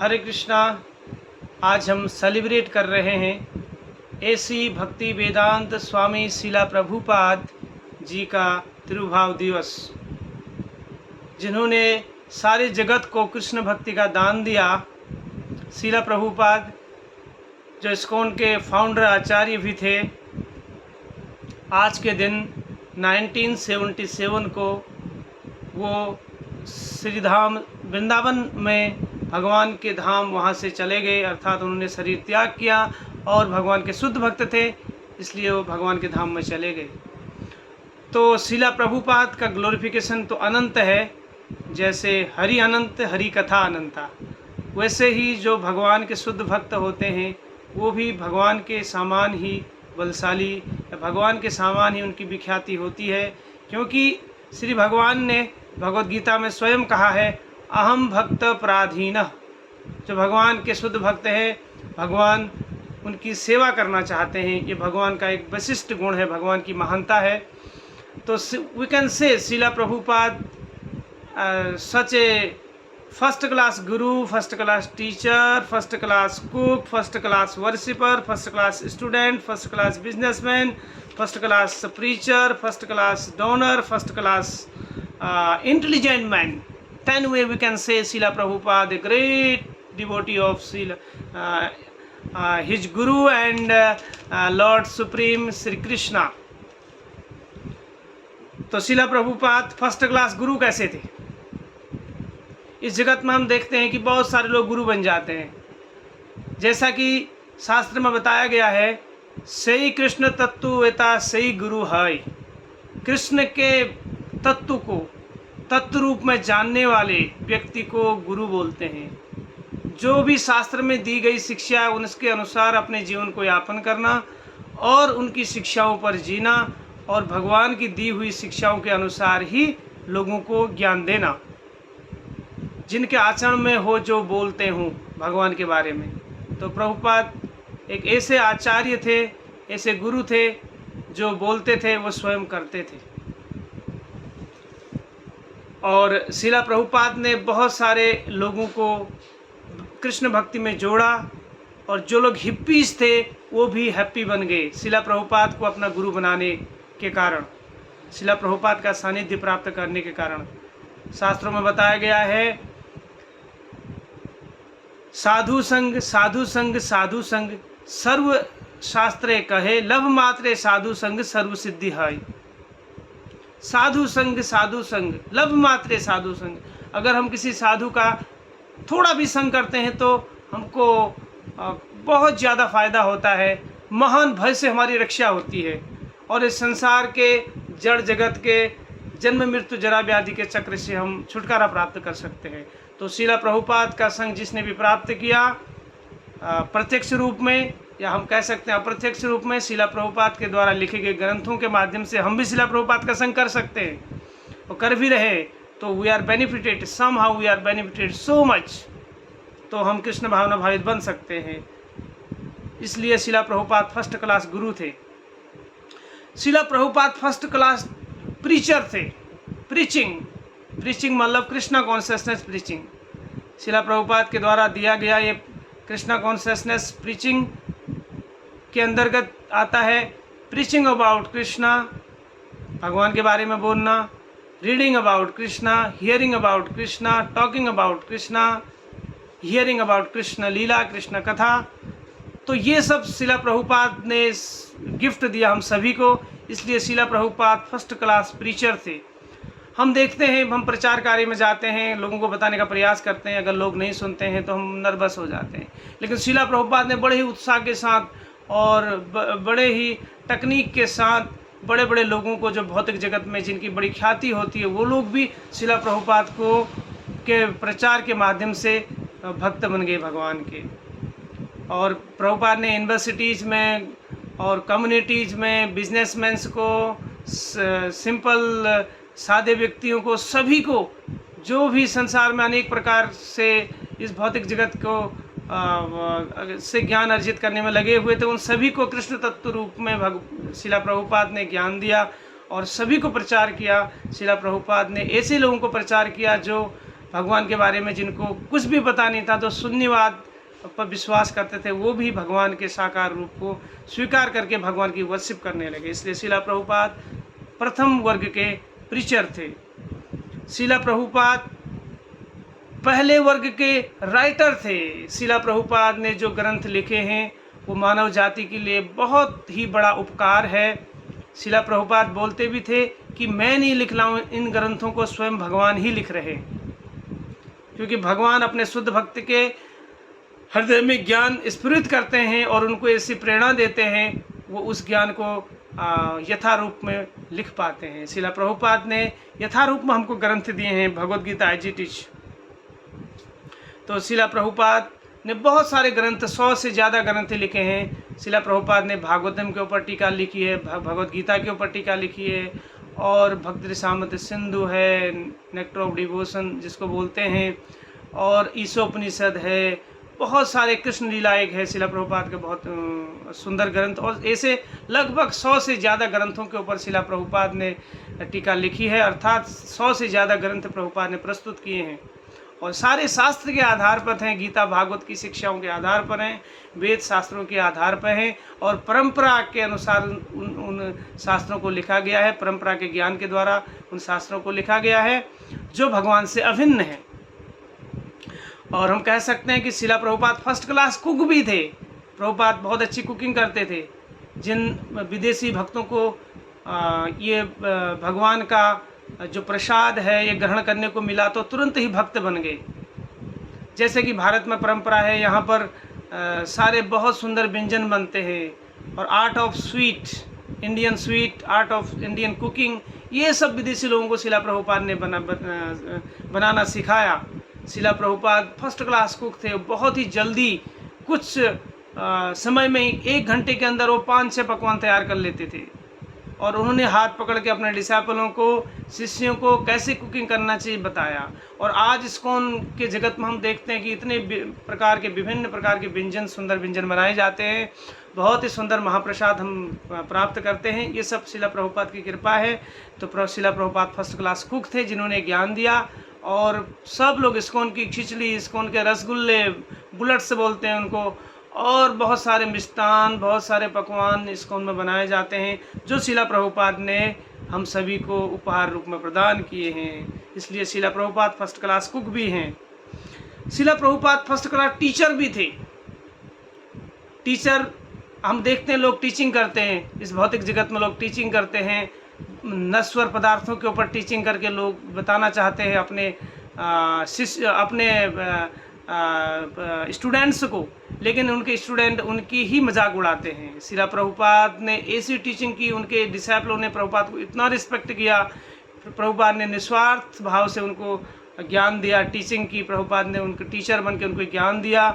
हरे कृष्णा। आज हम सेलिब्रेट कर रहे हैं ऐसी भक्ति वेदांत स्वामी शिला प्रभुपाद जी का तिरुभाव दिवस, जिन्होंने सारे जगत को कृष्ण भक्ति का दान दिया। शिला प्रभुपाद जो इस्कॉन के फाउंडर आचार्य भी थे, आज के दिन 1977 को वो श्रीधाम वृंदावन में भगवान के धाम वहाँ से चले गए, अर्थात उन्होंने शरीर त्याग किया और भगवान के शुद्ध भक्त थे, इसलिए वो भगवान के धाम में चले गए। तो शिला प्रभुपाद का ग्लोरिफिकेशन तो अनंत है, जैसे हरि अनंत हरि कथा अनंता, वैसे ही जो भगवान के शुद्ध भक्त होते हैं वो भी भगवान के समान ही बलशाली, भगवान के समान ही उनकी विख्याति होती है। क्योंकि श्री भगवान ने भगवद गीता में स्वयं कहा है, अहम भक्त पराधीनः। जो भगवान के शुद्ध भक्त हैं, भगवान उनकी सेवा करना चाहते हैं, ये भगवान का एक विशिष्ट गुण है, भगवान की महानता है। तो we can say Shila Prabhupada such a first class guru, first class teacher, first class cook, first class worshipper, first class student, first class businessman, first class preacher, first class donor, first class intelligent man. 10 way we can say Srila Prabhupada, a great devotee of his Guru and Lord Supreme Sri Krishna. तो Srila Prabhupada first class गुरु कैसे थे? इस जगत में हम देखते हैं कि बहुत सारे लोग गुरु बन जाते हैं, जैसा कि शास्त्र में बताया गया है, सही कृष्ण तत्ववेता सही गुरु है। कृष्ण के तत्व को तत्व रूप में जानने वाले व्यक्ति को गुरु बोलते हैं। जो भी शास्त्र में दी गई शिक्षा है उसके अनुसार अपने जीवन को यापन करना और उनकी शिक्षाओं पर जीना और भगवान की दी हुई शिक्षाओं के अनुसार ही लोगों को ज्ञान देना। जिनके आचरण में हो जो बोलते हों भगवान के बारे में। तो प्रभुपाद एक ऐसे आचार्य थे, ऐसे गुरु थे, जो बोलते थे वो स्वयं करते थे। और शिला प्रभुपाद ने बहुत सारे लोगों को कृष्ण भक्ति में जोड़ा, और जो लोग हिप्पीज थे वो भी हैप्पी बन गए शिला प्रभुपाद को अपना गुरु बनाने के कारण, शिला प्रभुपाद का सानिध्य प्राप्त करने के कारण। शास्त्रों में बताया गया है, साधु संग साधु संग साधु संग सर्व शास्त्रे कहे, लव मात्रे साधु संग सर्व सिद्धि है। साधु संग लव मात्रे साधु संग। अगर हम किसी साधु का थोड़ा भी संग करते हैं तो हमको बहुत ज़्यादा फायदा होता है, महान भय से हमारी रक्षा होती है और इस संसार के जड़ जगत के जन्म मृत्यु जरा व्याधि के चक्र से हम छुटकारा प्राप्त कर सकते हैं। तो शिला प्रभुपाद का संग जिसने भी प्राप्त किया, प्रत्यक्ष रूप में या हम कह सकते हैं अप्रत्यक्ष रूप में, शिला प्रभुपाद के द्वारा लिखे गए ग्रंथों के माध्यम से हम भी शिला प्रभुपाद का संग कर सकते हैं और कर भी रहे, तो we are benefited, somehow we are benefited so much. तो हम कृष्ण भावना भावित बन सकते हैं। इसलिए शिला प्रभुपाद फर्स्ट क्लास गुरु थे। शिला प्रभुपाद फर्स्ट क्लास प्रीचर थे। प्रीचिंग मतलब कृष्णा कॉन्शियसनेस प्रीचिंग। शिला प्रभुपाद के द्वारा दिया गया ये कृष्णा कॉन्शियसनेस प्रीचिंग के अंतर्गत आता है प्रीचिंग अबाउट कृष्णा, भगवान के बारे में बोलना, reading about Krishna, hearing about Krishna, talking about Krishna, hearing about Krishna Leela, Krishna Katha. तो ये सब शिला प्रभुपाद ने गिफ्ट दिया हम सभी को, इसलिए शिला प्रभुपाद फर्स्ट क्लास प्रीचर थे। हम देखते हैं, हम प्रचार कार्य में जाते हैं, लोगों को बताने का प्रयास करते हैं, अगर लोग नहीं सुनते हैं तो हम नर्वस हो जाते हैं। लेकिन शिला प्रभुपाद ने बड़े ही उत्साह के साथ और बड़े ही तकनीक के साथ बड़े बड़े लोगों को, जो भौतिक जगत में जिनकी बड़ी ख्याति होती है, वो लोग भी शिला प्रभुपाद को के प्रचार के माध्यम से भक्त बन गए भगवान के। और प्रभुपाद ने यूनिवर्सिटीज़ में और कम्युनिटीज़ में बिजनेसमैन्स को, सिंपल सादे व्यक्तियों को, सभी को, जो भी संसार में अनेक प्रकार से इस भौतिक जगत को से ज्ञान अर्जित करने में लगे हुए थे, उन सभी को कृष्ण तत्व रूप में शिला प्रभुपाद ने ज्ञान दिया और सभी को प्रचार किया। शिला प्रभुपाद ने ऐसे लोगों को प्रचार किया जो भगवान के बारे में जिनको कुछ भी पता नहीं था, तो शून्यवाद पर विश्वास करते थे, वो भी भगवान के साकार रूप को स्वीकार करके भगवान की वर्शिप करने लगे। इसलिए शिला प्रभुपाद प्रथम वर्ग के प्रीचर थे। शिला प्रभुपाद पहले वर्ग के राइटर थे। शिला प्रभुपाद ने जो ग्रंथ लिखे हैं वो मानव जाति के लिए बहुत ही बड़ा उपकार है। शिला प्रभुपाद बोलते भी थे कि मैं नहीं लिख रहा हूँ, इन ग्रंथों को स्वयं भगवान ही लिख रहे हैं, क्योंकि भगवान अपने शुद्ध भक्त के हृदय में ज्ञान स्फुरित करते हैं और उनको ऐसी प्रेरणा देते हैं, वो उस ज्ञान को यथारूप में लिख पाते हैं। शिला प्रभुपाद ने यथारूप में हमको ग्रंथ दिए हैं, Bhagavad Gita as it is. तो शिला प्रभुपाद ने बहुत सारे ग्रंथ, 100 से ज़्यादा ग्रंथ लिखे हैं। शिला प्रभुपाद ने भागवतम के ऊपर टीका लिखी है, भगवद गीता के ऊपर टीका लिखी है, और भक्ति रसामृत सिंधु है, नेक्टर ऑफ डिवोशन जिसको बोलते हैं, और ईशोपनिषद है, बहुत सारे कृष्ण लीला एक है शिला प्रभुपाद के बहुत सुंदर ग्रंथ, और ऐसे लगभग 100 से ज़्यादा ग्रंथों के ऊपर शिला प्रभुपाद ने टीका लिखी है। अर्थात 100 से ज़्यादा ग्रंथ प्रभुपाद ने प्रस्तुत किए हैं, और सारे शास्त्र के आधार पर हैं। गीता भागवत की शिक्षाओं के आधार पर हैं, वेद शास्त्रों के आधार पर हैं, और परंपरा के अनुसार उन शास्त्रों को लिखा गया है। परंपरा के ज्ञान के द्वारा उन शास्त्रों को लिखा गया है जो भगवान से अभिन्न है। और हम कह सकते हैं कि शिला प्रभुपाद फर्स्ट क्लास कुक भी थे। प्रभुपाद बहुत अच्छी कुकिंग करते थे। जिन विदेशी भक्तों को ये भगवान का जो प्रसाद है ये ग्रहण करने को मिला तो तुरंत ही भक्त बन गए। जैसे कि भारत में परंपरा है, यहाँ पर सारे बहुत सुंदर व्यंजन बनते हैं, और art of sweet, Indian sweet, art of Indian cooking, ये सब विदेशी लोगों को शिला प्रभुपाद ने बनाना सिखाया। शिला प्रभुपाद फर्स्ट क्लास कुक थे। बहुत ही जल्दी कुछ समय में ही 1 घंटे के अंदर वो 5-6 पकवान तैयार कर लेते थे, और उन्होंने हाथ पकड़ के अपने डिसाइपलों को, शिष्यों को कैसे कुकिंग करना चाहिए बताया। और आज इस्कॉन के जगत में हम देखते हैं कि इतने प्रकार के, विभिन्न प्रकार के व्यंजन, सुंदर व्यंजन बनाए जाते हैं, बहुत ही सुंदर महाप्रसाद हम प्राप्त करते हैं। ये सब शिला प्रभुपाद की कृपा है। तो Srila Prabhupada first class cook थे जिन्होंने ज्ञान दिया, और सब लोग इस्कॉन की खिचड़ी, इस्कॉन के रसगुल्ले, बुलेट्स बोलते हैं उनको, और बहुत सारे मिष्टान, बहुत सारे पकवान इस्कॉन में बनाए जाते हैं जो शिला प्रभुपाद ने हम सभी को उपहार रूप में प्रदान किए हैं। इसलिए शिला प्रभुपाद फर्स्ट क्लास कुक भी हैं। शिला प्रभुपाद फर्स्ट क्लास टीचर भी थे। टीचर हम देखते हैं, लोग टीचिंग करते हैं, इस भौतिक जगत में लोग टीचिंग करते हैं, नश्वर पदार्थों के ऊपर टीचिंग करके लोग बताना चाहते हैं अपने शिष्य, अपने स्टूडेंट्स को, लेकिन उनके स्टूडेंट उनकी ही मजाक उड़ाते हैं। शिला प्रभुपाद ने ऐसी टीचिंग की, उनके डिसाइपलों ने प्रभुपाद को इतना रिस्पेक्ट किया, प्रभुपाद ने निस्वार्थ भाव से उनको ज्ञान दिया, टीचिंग की, प्रभुपाद ने उनके टीचर बन के उनको ज्ञान दिया,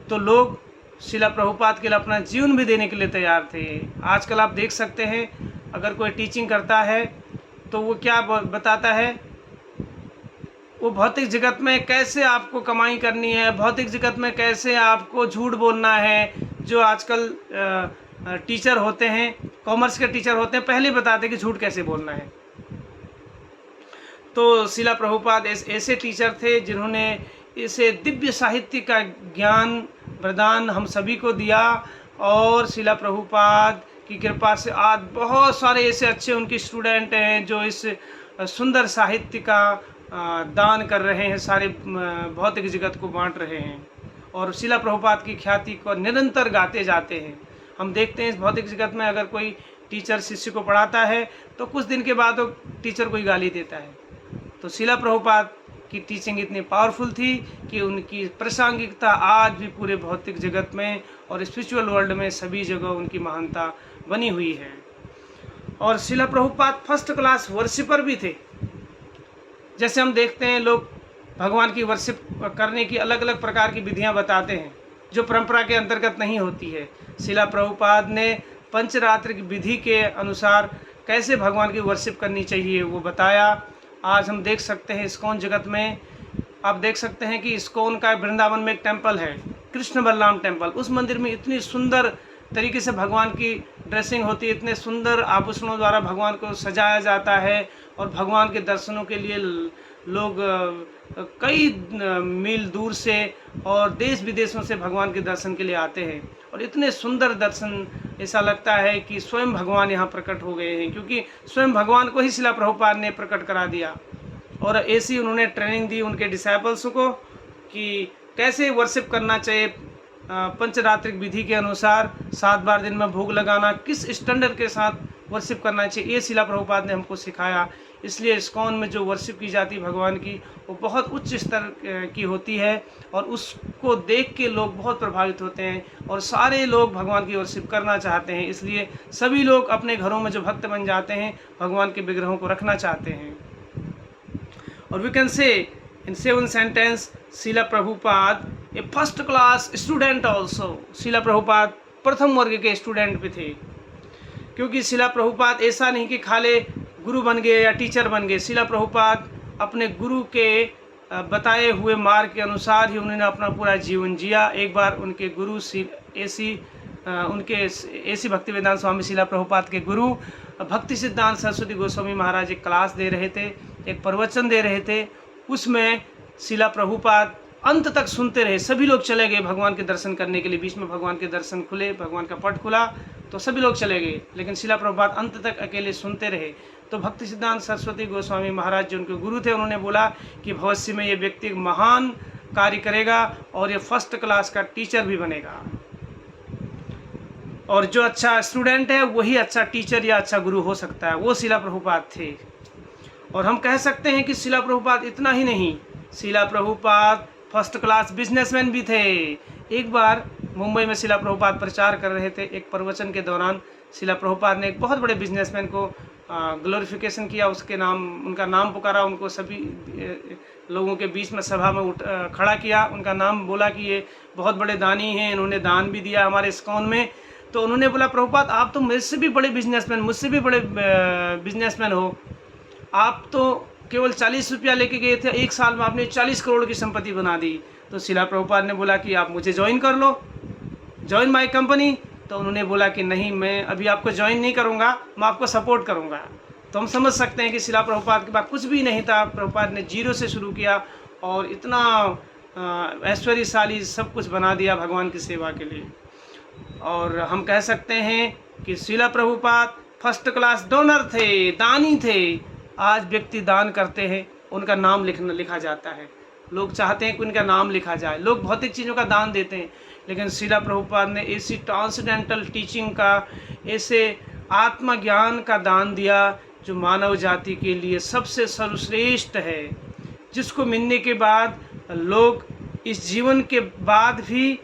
तो लोग शिला प्रभुपाद के लिए अपना जीवन भी देने के लिए तैयार थे। आजकल आप देख सकते हैं, अगर कोई टीचिंग करता है तो वो क्या बताता है, वो भौतिक जगत में कैसे आपको कमाई करनी है, भौतिक जगत में कैसे आपको झूठ बोलना है। जो आजकल टीचर होते हैं, कॉमर्स के टीचर होते हैं, पहले बताते कि झूठ कैसे बोलना है। तो शिला प्रभुपाद ऐसे टीचर थे जिन्होंने इसे दिव्य साहित्य का ज्ञान वरदान हम सभी को दिया, और शिला प्रभुपाद की कृपा से आज बहुत सारे ऐसे अच्छे उनके स्टूडेंट हैं जो इस सुंदर साहित्य का दान कर रहे हैं, सारे भौतिक जगत को बांट रहे हैं, और शिला प्रभुपाद की ख्याति को निरंतर गाते जाते हैं। हम देखते हैं इस भौतिक जगत में अगर कोई टीचर शिष्य को पढ़ाता है तो कुछ दिन के बाद वो टीचर को ही गाली देता है। तो शिला प्रभुपाद की टीचिंग इतनी पावरफुल थी कि उनकी प्रासंगिकता आज भी पूरे भौतिक जगत में और स्पिरिचुअल वर्ल्ड में सभी जगह उनकी महानता बनी हुई है। और शिला प्रभुपाद फर्स्ट क्लास वर्शिपर भी थे। जैसे हम देखते हैं लोग भगवान की वर्शिप करने की अलग अलग प्रकार की विधियां बताते हैं जो परंपरा के अंतर्गत नहीं होती है। शिला प्रभुपाद ने पंचरात्रिक विधि के अनुसार कैसे भगवान की वर्शिप करनी चाहिए वो बताया। आज हम देख सकते हैं इस्कॉन जगत में, आप देख सकते हैं कि इस्कॉन का वृंदावन में एक टेम्पल है, कृष्ण बलराम टेम्पल। उस मंदिर में इतनी सुंदर तरीके से भगवान की ड्रेसिंग होती है, इतने सुंदर आभूषणों द्वारा भगवान को सजाया जाता है और भगवान के दर्शनों के लिए लोग कई मील दूर से और देश विदेशों से भगवान के दर्शन के लिए आते हैं। और इतने सुंदर दर्शन, ऐसा लगता है कि स्वयं भगवान यहाँ प्रकट हो गए हैं, क्योंकि स्वयं भगवान को ही शिला प्रभुपाद ने प्रकट करा दिया। और ऐसी उन्होंने ट्रेनिंग दी उनके डिसाइपल्स को कि कैसे वर्शिप करना चाहिए, पंचरात्रिक विधि के अनुसार 7 बार दिन में भोग लगाना, किस स्टैंडर्ड के साथ वर्शिप करना चाहिए, ये शिला प्रभुपाद ने हमको सिखाया। इसलिए इस्कॉन में जो वर्शिप की जाती है भगवान की, वो बहुत उच्च स्तर की होती है और उसको देख के लोग बहुत प्रभावित होते हैं और सारे लोग भगवान की वर्शिप करना चाहते हैं। इसलिए सभी लोग अपने घरों में जो भक्त बन जाते हैं भगवान के विग्रहों को रखना चाहते हैं। और we can say in 7 sentence, Shila Prabhupada A first class student also. शिला प्रभुपाद प्रथम वर्ग के स्टूडेंट भी थे, क्योंकि शिला प्रभुपाद ऐसा नहीं कि खाली गुरु बन गए या टीचर बन गए। शिला प्रभुपाद अपने गुरु के बताए हुए मार्ग के अनुसार ही उन्होंने अपना पूरा जीवन जिया। एक बार उनके गुरु ऐसी भक्तिवेदांत स्वामी शिला प्रभुपाद के गुरु भक्ति सिद्धांत सरस्वती गोस्वामी महाराज एक क्लास दे रहे थे, एक प्रवचन दे रहे थे। उसमें शिला प्रभुपाद अंत तक सुनते रहे। सभी लोग चले गए भगवान के दर्शन करने के लिए। बीच में भगवान के दर्शन खुले, भगवान का पट खुला तो सभी लोग चले गए, लेकिन शिला प्रभुपाद अंत तक अकेले सुनते रहे। तो भक्ति सिद्धांत सरस्वती गोस्वामी महाराज जो उनके गुरु थे, उन्होंने बोला कि भविष्य में ये व्यक्ति महान कार्य करेगा और ये फर्स्ट क्लास का टीचर भी बनेगा, और जो अच्छा स्टूडेंट है वही अच्छा टीचर या अच्छा गुरु हो सकता है। वो शिला प्रभुपाद थे। और हम कह सकते हैं कि शिला प्रभुपाद इतना ही नहीं, शिला प्रभुपाद फर्स्ट क्लास बिजनेसमैन भी थे। एक बार मुंबई में शिला प्रभुपाद प्रचार कर रहे थे। एक प्रवचन के दौरान शिला प्रभुपाद ने एक बहुत बड़े बिजनेसमैन को ग्लोरिफिकेशन किया, उनका नाम पुकारा, उनको सभी लोगों के बीच में सभा में खड़ा किया, उनका नाम बोला कि ये बहुत बड़े दानी हैं, इन्होंने दान भी दिया हमारे इस्कॉन में। तो उन्होंने बोला, प्रभुपाद आप तो मेरे से भी बड़े बिजनेसमैन, मुझसे भी बड़े बिजनेसमैन हो, आप तो केवल 40 रुपया लेके गए थे, एक साल में आपने 40 करोड़ की संपत्ति बना दी। तो शिला प्रभुपाद ने बोला कि आप मुझे ज्वाइन कर लो, ज्वाइन माय कंपनी। तो उन्होंने बोला कि नहीं, मैं अभी आपको ज्वाइन नहीं करूँगा, मैं आपको सपोर्ट करूँगा। तो हम समझ सकते हैं कि शिला प्रभुपाद के पास कुछ भी नहीं था। प्रभुपाद ने 0 से शुरू किया और इतना ऐश्वर्यशाली सब कुछ बना दिया भगवान की सेवा के लिए। और हम कह सकते हैं कि शिला प्रभुपाद फर्स्ट क्लास डोनर थे, दानी थे। आज व्यक्ति दान करते हैं, उनका नाम लिखा जाता है। लोग चाहते हैं कि उनका नाम लिखा जाए। लोग भौतिक चीज़ों का दान देते हैं, लेकिन शिला प्रभुपाद ने ऐसी ट्रांसेंडेंटल टीचिंग का, ऐसे आत्मज्ञान का दान दिया जो मानव जाति के लिए सबसे सर्वश्रेष्ठ है, जिसको मिलने के बाद लोग इस जीवन के बाद भी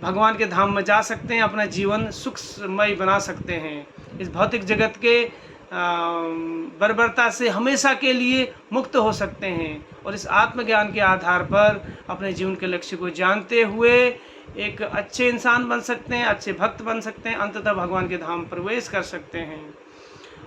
भगवान के धाम में जा सकते हैं, अपना जीवन सुखमय बना सकते हैं, इस भौतिक जगत के बर्बरता से हमेशा के लिए मुक्त हो सकते हैं। और इस आत्मज्ञान के आधार पर अपने जीवन के लक्ष्य को जानते हुए एक अच्छे इंसान बन सकते हैं, अच्छे भक्त बन सकते हैं, अंततः भगवान के धाम प्रवेश कर सकते हैं।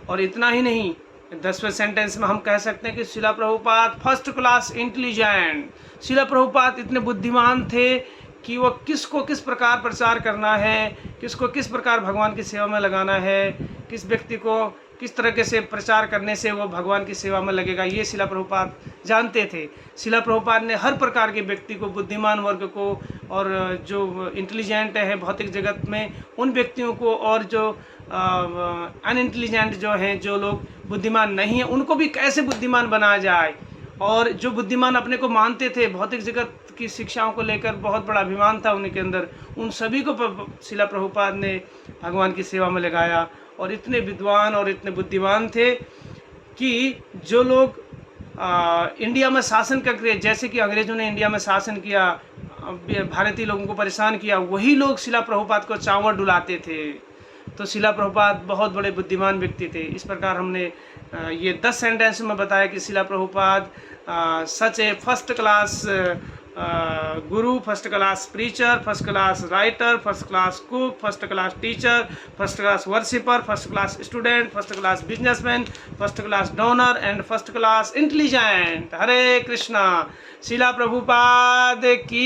और इतना ही नहीं, 10वें सेंटेंस में हम कह सकते हैं कि शिला प्रभुपाद फर्स्ट क्लास इंटेलिजेंट। शिला प्रभुपाद इतने बुद्धिमान थे कि वो किसको किस प्रकार प्रचार करना है, किसको किस प्रकार भगवान की सेवा में लगाना है, किस व्यक्ति को किस तरीके से प्रचार करने से वो भगवान की सेवा में लगेगा, ये शिला प्रभुपाद जानते थे। शिला प्रभुपाद ने हर प्रकार के व्यक्ति को, बुद्धिमान वर्ग को और जो इंटेलिजेंट है भौतिक जगत में उन व्यक्तियों को, और जो अनइंटेलिजेंट जो हैं, जो लोग बुद्धिमान नहीं हैं, उनको भी कैसे बुद्धिमान बनाया जाए। और जो बुद्धिमान अपने को मानते थे, भौतिक जगत की शिक्षाओं को लेकर बहुत बड़ा अभिमान था उनके अंदर, उन सभी को शिला प्रभुपाद ने भगवान की सेवा में लगाया। और इतने विद्वान और इतने बुद्धिमान थे कि जो लोग इंडिया में शासन करते, जैसे कि अंग्रेज़ों ने इंडिया में शासन किया, भारतीय लोगों को परेशान किया, वही लोग शिला प्रभुपाद को चावल डुलाते थे। तो शिला प्रभुपाद बहुत बड़े बुद्धिमान व्यक्ति थे। इस प्रकार हमने ये 10 सेंटेंस में बताया कि शिला Prabhupada such a first class guru, first class preacher, first class writer, first class cook, first class teacher, first class worshipper, first class student, first class businessman, first class donor and first class intelligent. Hare Krishna. शिला प्रभुपाद की